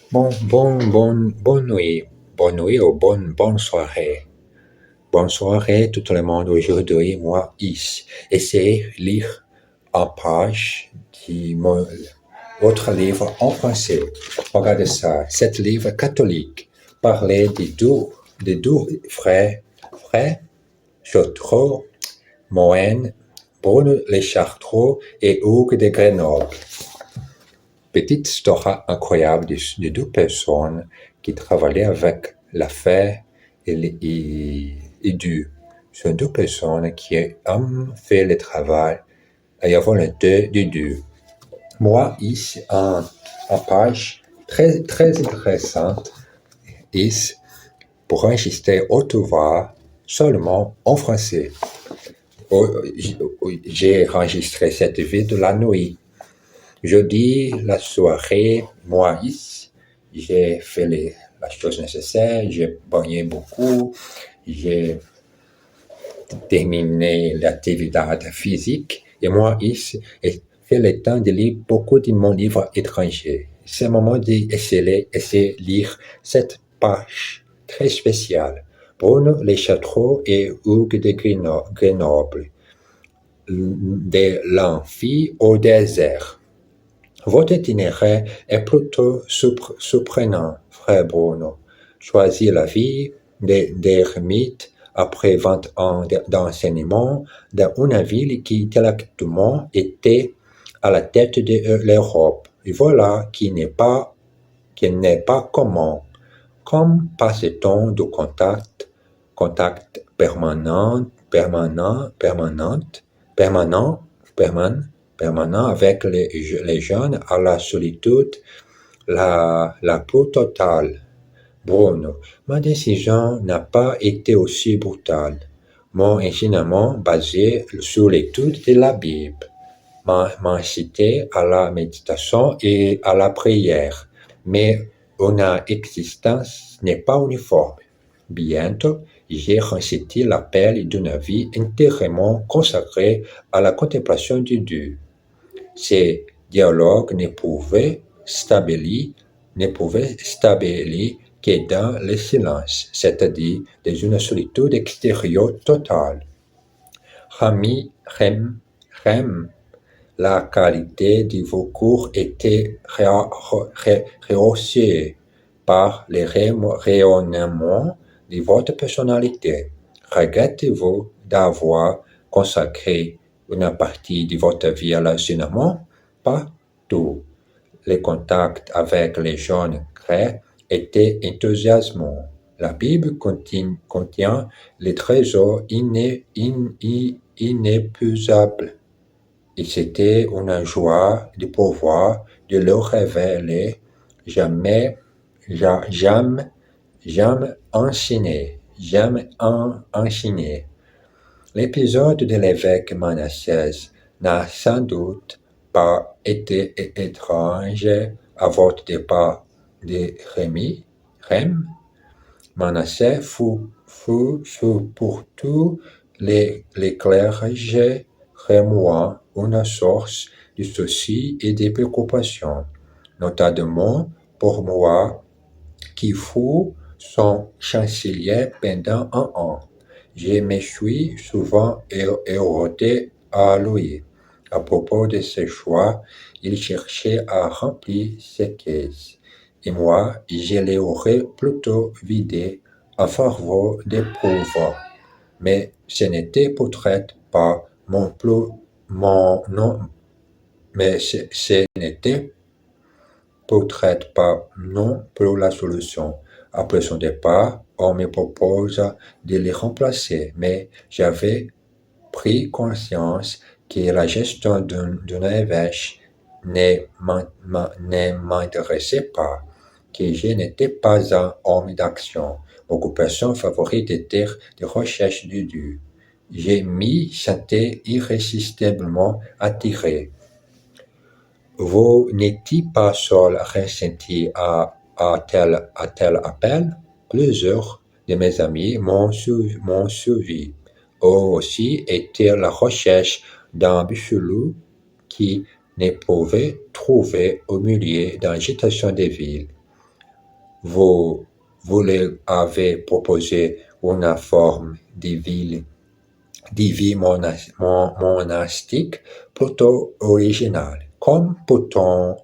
Bonne nuit ou bonne soirée. Bonne soirée tout le monde. Aujourd'hui, moi, ici, essayez de lire en page votre livre en français. Regardez ça. Cet livre catholique parlait des deux frères, Chautreau, Moine, Bruno Les Chartreux et Hugues de Grenoble. Petite histoire incroyable de deux personnes qui travaillaient avec la fer et Dieu. Ce sont deux personnes qui ont fait le travail et à volonté de Dieu. Moi, ici, en page très, très intéressante, ici, pour enregistrer haute voix seulement en français. J'ai enregistré cette vidéo la nuit. Jeudi, la soirée, moi, ici, j'ai fait la chose nécessaire, j'ai baigné beaucoup, j'ai terminé l'activité physique, et moi, ici, j'ai fait le temps de lire beaucoup de mon livre étranger. C'est le moment d'essayer de lire cette page très spéciale. Bruno Les Chartreux et Hugues de Grenoble, de l'amphi au désert. Votre itinéraire est plutôt surprenant, frère Bruno. Choisir la vie d'ermite après 20 ans d'enseignement dans une ville qui intellectuellement était à la tête de l'Europe. Et voilà qui n'est pas commun. Comme passe-t-on de contact permanent avec les jeunes à la solitude la plus totale. Bruno, ma décision n'a pas été aussi brutale. Mon enseignement basé sur l'étude de la Bible m'a incité à la méditation et à la prière, mais une existence n'est pas uniforme. Bientôt, j'ai ressenti l'appel d'une vie entièrement consacrée à la contemplation de Dieu. Ces dialogues ne pouvaient stabiliser que dans le silence, c'est-à-dire dans une solitude extérieure totale. Rem, la qualité de vos cours était rehaussée par le rayonnement de votre personnalité. Regrettez-vous d'avoir consacré une partie de votre vie à l'enseignement? Pas tout. Le contact avec les jeunes grecs était enthousiasmant. La Bible contient les trésors inépuisables. Et c'était une joie de pouvoir de le révéler. Jamais enchaîné. L'épisode de l'évêque Manassès n'a sans doute pas été étrange à votre départ de Rem. Manassès fut pour tous les clergés rémois une source de soucis et de préoccupations, notamment pour moi, qui fut son chancelier pendant un an. Je me suis souvent érodé à lui. À propos de ses choix, il cherchait à remplir ses caisses. Et moi, je les aurais plutôt vidées en faveur des pauvres. Mais ce n'était peut-être pas ce n'était peut-être pas non plus la solution. Après son départ, on me propose de les remplacer, mais j'avais pris conscience que la gestion d'un évêque ne m'intéressait pas, que je n'étais pas un homme d'action. Mon occupation favorite était de recherche de Dieu. Je m'y sentais irrésistiblement attiré. Vous n'étiez pas seul ressenti à tel appel? Plusieurs de mes amis m'ont suivi. Eux aussi étaient à la recherche d'un biflou qui ne pouvait trouver au milieu de l'agitation des villes. vous leur avez proposé une forme de vie monastique plutôt originale. Comme peut-on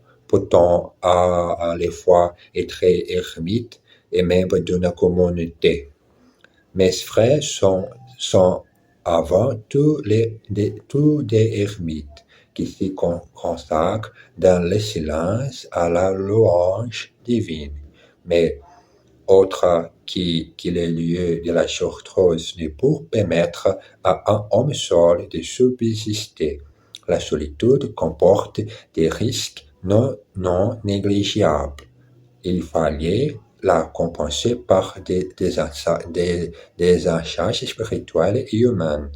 à la fois être ermite et membre d'une communauté? Mes frères sont avant tout des ermites qui se consacrent dans le silence à la louange divine. Mais autre que le lieu de la chartreuse ne pour permettre à un homme seul de subsister. La solitude comporte des risques non négligeables. Il fallait la compenser par des charges spirituelles et humaines.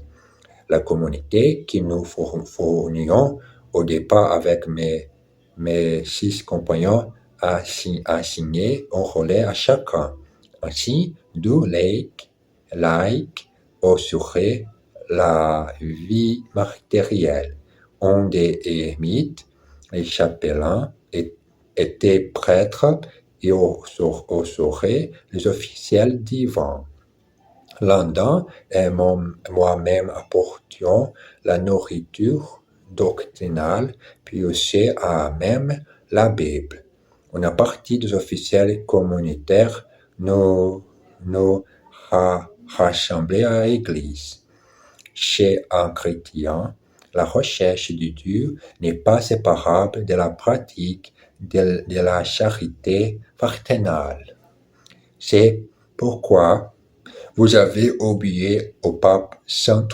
La communauté que nous fournions au départ avec mes 6 compagnons a assigné un relais à chacun. Ainsi, d'où laïque assurer la vie matérielle. Un des ermites, les chapelains, étaient prêtres et assurait les officiels divins. L'un et moi-même apportions la nourriture doctrinale, puis aussi à même la Bible. Une partie des officiels communautaires nous rassemblait à l'église. Chez un chrétien, la recherche de Dieu n'est pas séparable de la pratique de la charité fraternelle. C'est pourquoi vous avez oublié au pape sans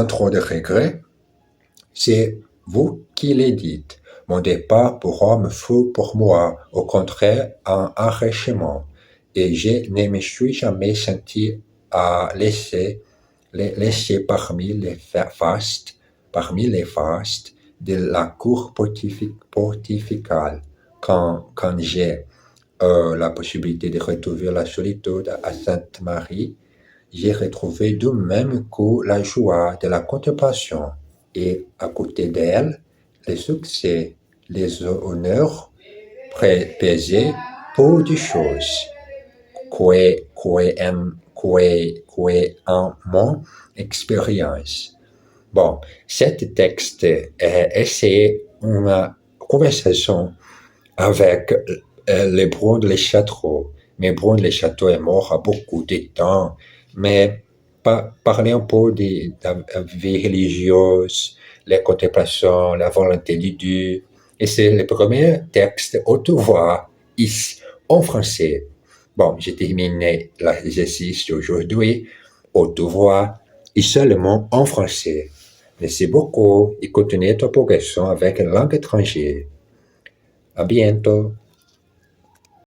trop de regret. C'est vous qui le dites. Mon départ pour Rome fut pour moi, au contraire, un enrichissement, et je ne me suis jamais senti à laisser parmi les fastes de la cour pontificale quand j'ai la possibilité de retrouver la solitude à Sainte-Marie. J'ai retrouvé de même que la joie de la contemplation et à côté d'elle, les succès, les honneurs pesaient pour des choses en mon expérience. Bon, cet texte c'est une conversation avec le Brun de Château. Mais Brun de Château est mort à beaucoup de temps. Mais parler un peu de la vie religieuse, les contemplations, la volonté de Dieu. Et c'est le premier texte haute voix ici en français. Bon, j'ai terminé l'exercice d'aujourd'hui haute voix et seulement en français. Merci beaucoup et continuez ta progression avec une langue étrangère. À bientôt.